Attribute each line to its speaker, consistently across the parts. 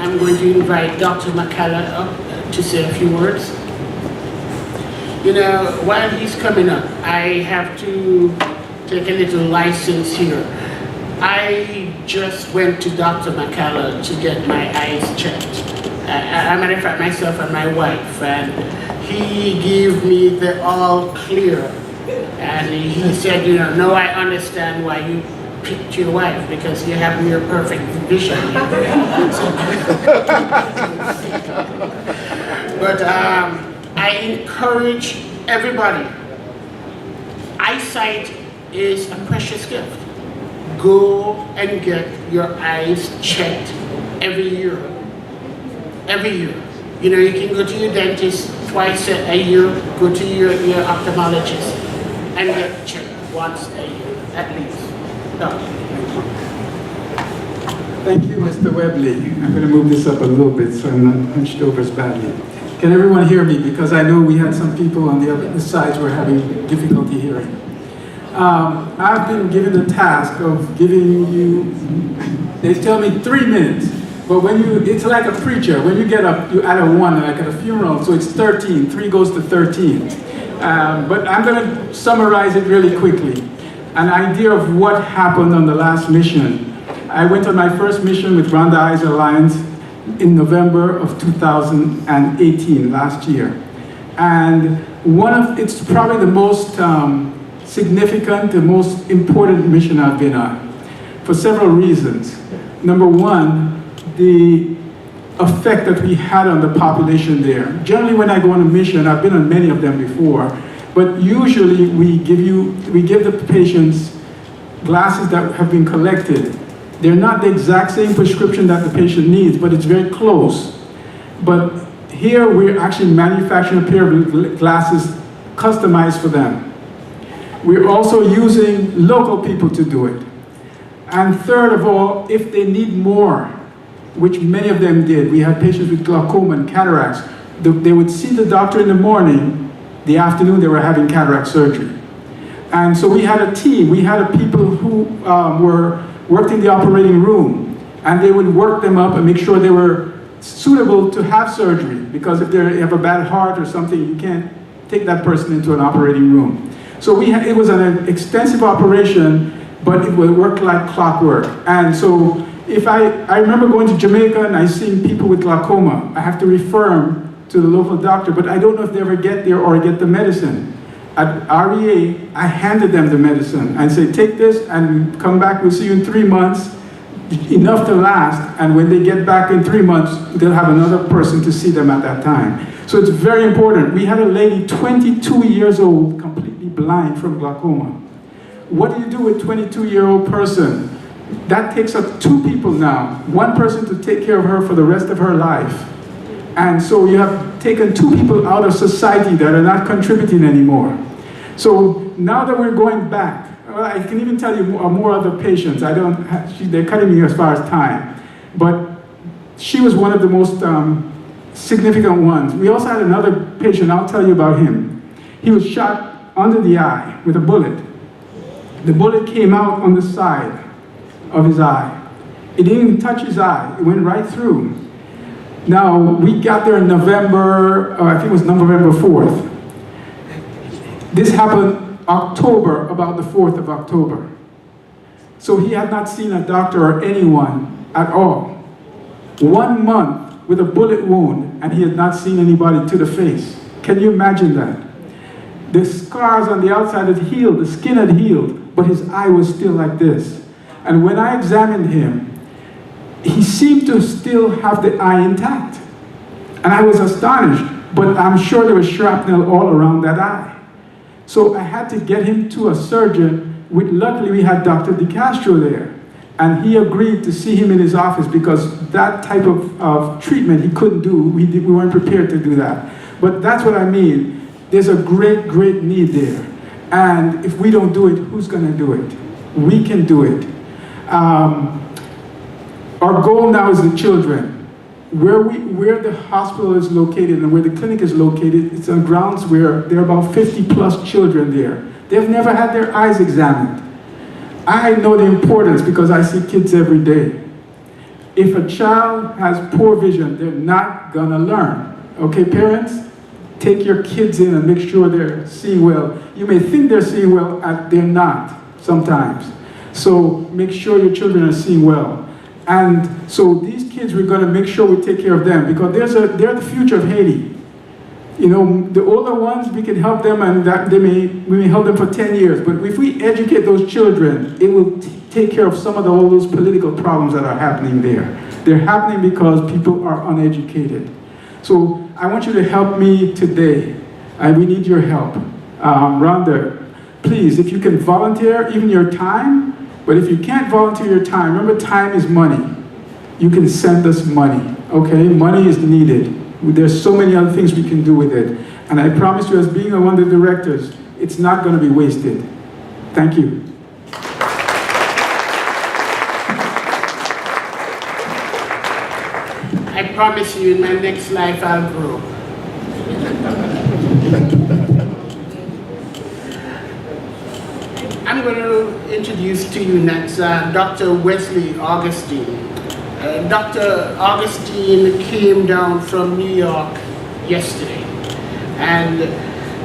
Speaker 1: I'm going to invite Dr. McCalla up to say a few words. You know, while he's coming up, I have to take a little license here. I just went to Dr. McCalla to get my eyes checked. As a matter of fact, myself and my wife, and he gave me the all clear. And he said, you know, no, I understand why you picked your wife, because you have near perfect vision. But I encourage everybody, eyesight is a precious gift. Go and get your eyes checked every year. Every year. You know, you can go to your dentist twice a year, go to your ophthalmologist, and get checked once a year, at least. No.
Speaker 2: Thank you, Mr. Webley. I'm going to move this up a little bit so I'm not hunched over as badly. Can everyone hear me? Because I know we had some people on the other sides who were having difficulty hearing. I've been given the task of giving you, they tell me 3 minutes, but when you, it's like a preacher. When you get up, you add a 1, like at a funeral, so it's 13. 3 goes to 13. But I'm going to summarize it really quickly. An idea of what happened on the last mission. I went on my first mission with Rhonda Eyes Alliance in November of 2018, last year. And it's probably the most significant, the most important mission I've been on, for several reasons. Number one, the effect that we had on the population there. Generally, when I go on a mission, I've been on many of them before, but usually we give the patients glasses that have been collected. They're not the exact same prescription that the patient needs, but it's very close. But here we're actually manufacturing a pair of glasses customized for them. We're also using local people to do it. And third of all, if they need more, which many of them did, we had patients with glaucoma and cataracts, they would see the doctor in the morning, the afternoon they were having cataract surgery. And so we had a team, we had people who worked in the operating room, and they would work them up and make sure they were suitable to have surgery, because if they have a bad heart or something, you can't take that person into an operating room. So it was an extensive operation, but it worked like clockwork. And so I remember going to Jamaica and I seen people with glaucoma. I have to refer them to the local doctor, but I don't know if they ever get there or get the medicine. At REA, I handed them the medicine and said, take this and come back, we'll see you in 3 months, enough to last, and when they get back in 3 months, they'll have another person to see them at that time. So it's very important. We had a lady, 22 years old, completely blind from glaucoma. What do you do with a 22-year-old person? That takes up 2 people now. 1 person to take care of her for the rest of her life. And so you have taken 2 people out of society that are not contributing anymore. So now that we're going back, well, I can even tell you more other patients. They're cutting me as far as time. But she was one of the most significant ones. We also had another patient, I'll tell you about him. He was shot under the eye with a bullet. The bullet came out on the side of his eye. It didn't even touch his eye. It went right through. Now, we got there in November, I think it was November 4th. This happened October, about the 4th of October. So he had not seen a doctor or anyone at all. 1 month with a bullet wound, and he had not seen anybody to the face. Can you imagine that? The scars on the outside had healed, the skin had healed, but his eye was still like this. And when I examined him, he seemed to still have the eye intact. And I was astonished, but I'm sure there was shrapnel all around that eye. So I had to get him to a surgeon. Luckily, we had Dr. DeCastro there. And he agreed to see him in his office because that type of treatment he couldn't do. We weren't prepared to do that. But that's what I mean. There's a great, great need there. And if we don't do it, who's going to do it? We can do it. Our goal now is the children. Where the hospital is located and where the clinic is located, it's on grounds where there are about 50+ children there. They've never had their eyes examined. I know the importance because I see kids every day. if a child has poor vision, they're not gonna learn. Okay, parents? Take your kids in and make sure they're seeing well. You may think they're seeing well, they're not sometimes. So make sure your children are seeing well. And so these kids, we're gonna make sure we take care of them because they're the future of Haiti. You know, the older ones, we can help them and we may help them for 10 years. But if we educate those children, it will take care of some of all those political problems that are happening there. They're happening because people are uneducated. So I want you to help me today. We need your help. Rhonda, please, if you can volunteer even your time, but if you can't volunteer your time, remember time is money. You can send us money, okay? Money is needed. There's so many other things we can do with it. And I promise you, as being one of the directors, it's not going to be wasted. Thank you.
Speaker 1: I promise you, in my next life, I'll grow. I'm going to introduce to you next Dr. Wesley Augustine. Dr. Augustine came down from New York yesterday, and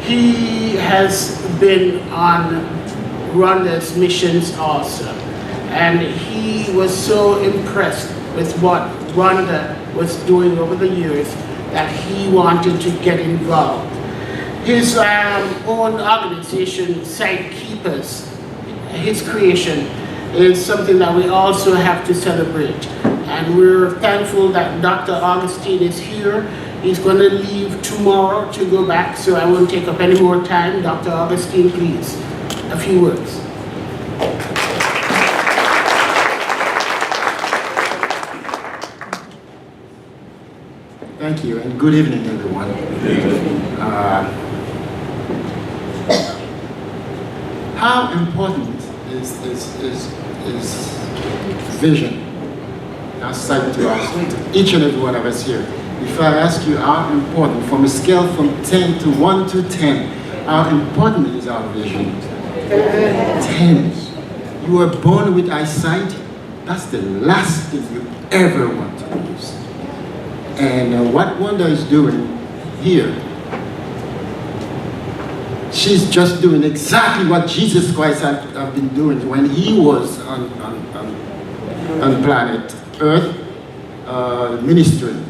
Speaker 1: he has been on Rhonda's missions also. And he was so impressed with what Rhonda was doing over the years that he wanted to get involved. His own organization, Sight Keepers, his creation, is something that we also have to celebrate. And we're thankful that Dr. Augustine is here. He's going to leave tomorrow to go back, so I won't take up any more time. Dr. Augustine, please, a few words.
Speaker 3: Thank you, and good evening, everyone. How important is vision? Our sight to us, each and every one of us here. If I ask you how important, from a scale from 10 to 1 to 10, how important is our vision? 10. You were born with eyesight. That's the last thing you ever want to lose. And what Rhonda is doing here, she's just doing exactly what Jesus Christ had been doing when he was on planet Earth, ministering.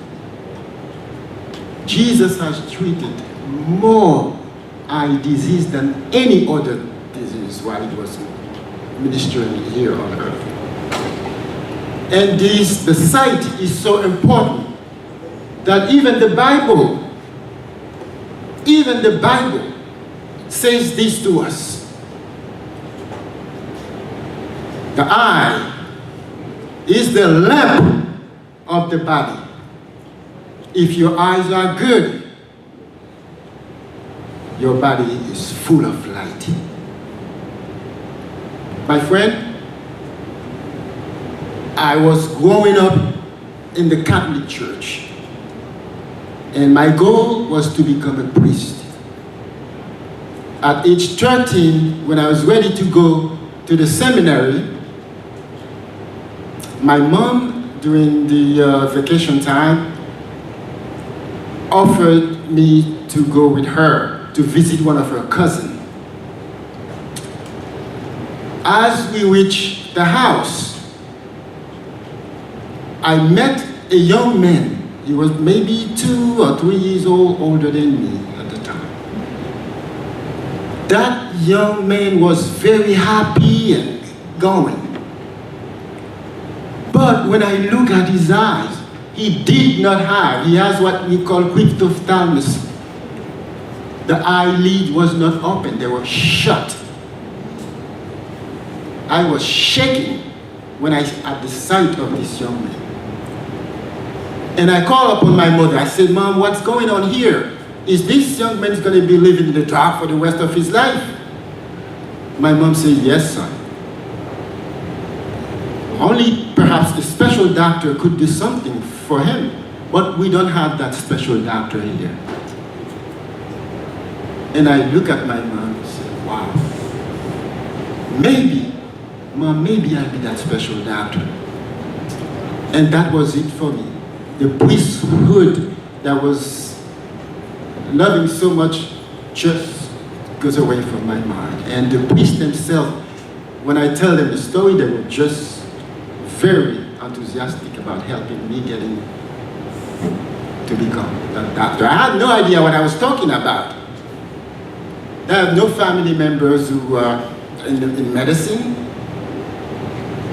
Speaker 3: Jesus has treated more eye disease than any other disease while he was ministering here on earth. And the sight is so important that even the Bible says this to us. The eye is the lamp of the body. If your eyes are good, your body is full of light. My friend, I was growing up in the Catholic Church, and my goal was to become a priest. At age 13, when I was ready to go to the seminary, my mom, during the vacation time, offered me to go with her to visit one of her cousins. As we reached the house, I met a young man. He was maybe 2 or 3 years old older than me at the time. That young man was very happy and going. But when I look at his eyes, he has what we call cryptophthalmos. The eyelid was not open, they were shut. I was shaking at the sight of this young man. And I called upon my mother. I said, Mom, what's going on here? Is this young man going to be living in the dark for the rest of his life? My mom said, yes, son. Only perhaps a special doctor could do something for him, but we don't have that special doctor here. And I look at my mom and say, wow, maybe, Mom, maybe I'll be that special doctor. And that was it for me. The priesthood that was loving so much just goes away from my mind. And the priests themselves, when I tell them the story, they were just very enthusiastic about helping me getting to become a doctor. I had no idea what I was talking about. I have no family members who are in medicine,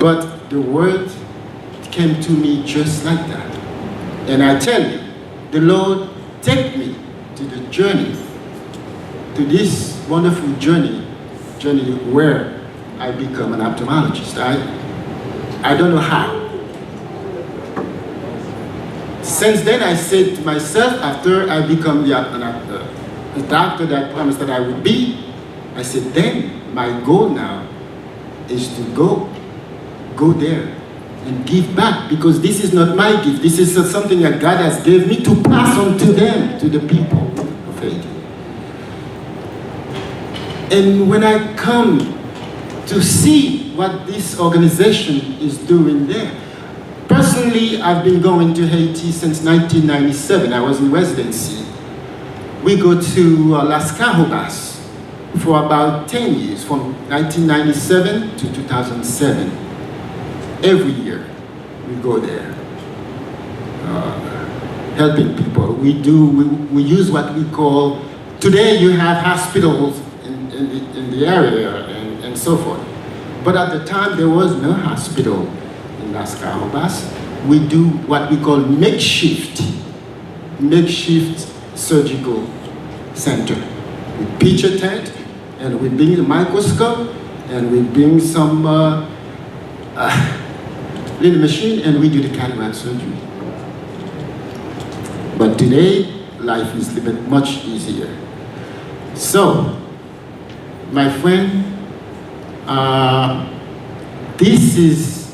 Speaker 3: but the word came to me just like that. And I tell you, the Lord take me to the journey, to this wonderful journey where I become an ophthalmologist. I don't know how. Since then, I said to myself, after I become the doctor that I promised that I would be, I said, then my goal now is to go there and give back, because this is not my gift. This is something that God has given me to pass on to them, to the people of Haiti. And when I come to see what this organization is doing there, personally, I've been going to Haiti since 1997. I was in residency. We go to Las Carobas for about 10 years, from 1997 to 2007. Every year, we go there, helping people. We use what we call, today you have hospitals in the area and so forth. But at the time, there was no hospital in Las Carobas. We do what we call makeshift surgical center. We pitch a tent, and we bring a microscope, and we bring some little machine, and we do the cataract surgery. But today, life is a little bit much easier. So, my friend, this is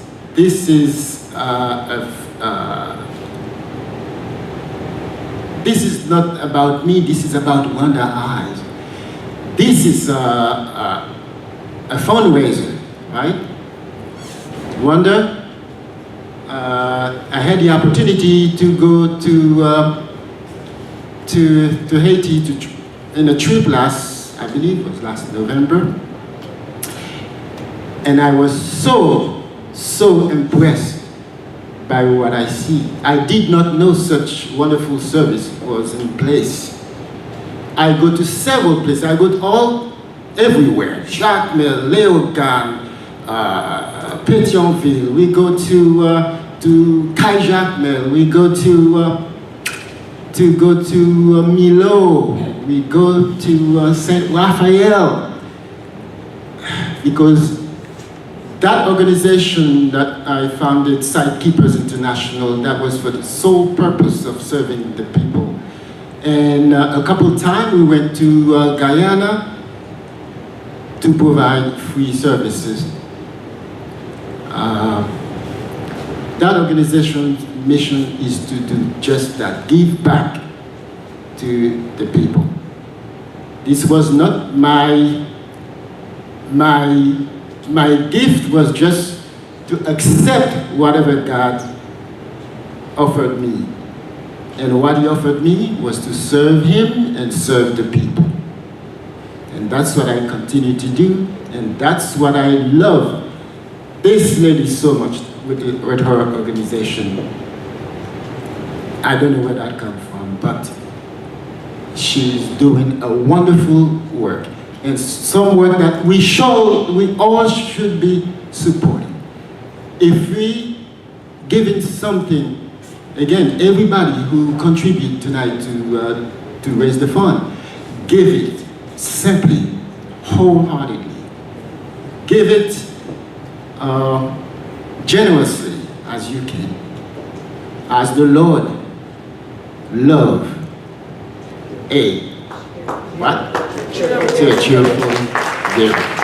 Speaker 3: not about me. This is about Rhonda Eyes. This is a fundraiser, right? Rhonda, I had the opportunity to go to Haiti in a trip I believe it was last November, and I was so impressed by what I see. I did not know such wonderful service was in place. I go to several places. I go everywhere. Jacmel, Léogane, Pétionville. We go to Jacmel. We go to Milo. We go to Saint Raphael, because that organization that I founded, Sightkeepers International, that was for the sole purpose of serving the people. And a couple of times we went to Guyana to provide free services. That organization's mission is to do just that, give back to the people. This was not my gift, was just to accept whatever God offered me. And what he offered me was to serve him and serve the people. And that's what I continue to do, and that's what I love this lady so much with her organization. I don't know where that comes from, but she's doing a wonderful work, and some work that we all should be supporting. If we give it something, again, everybody who contribute tonight to raise the fund, give it simply, wholeheartedly. Give it generously as you can, as the Lord love a what? Cheerful giver.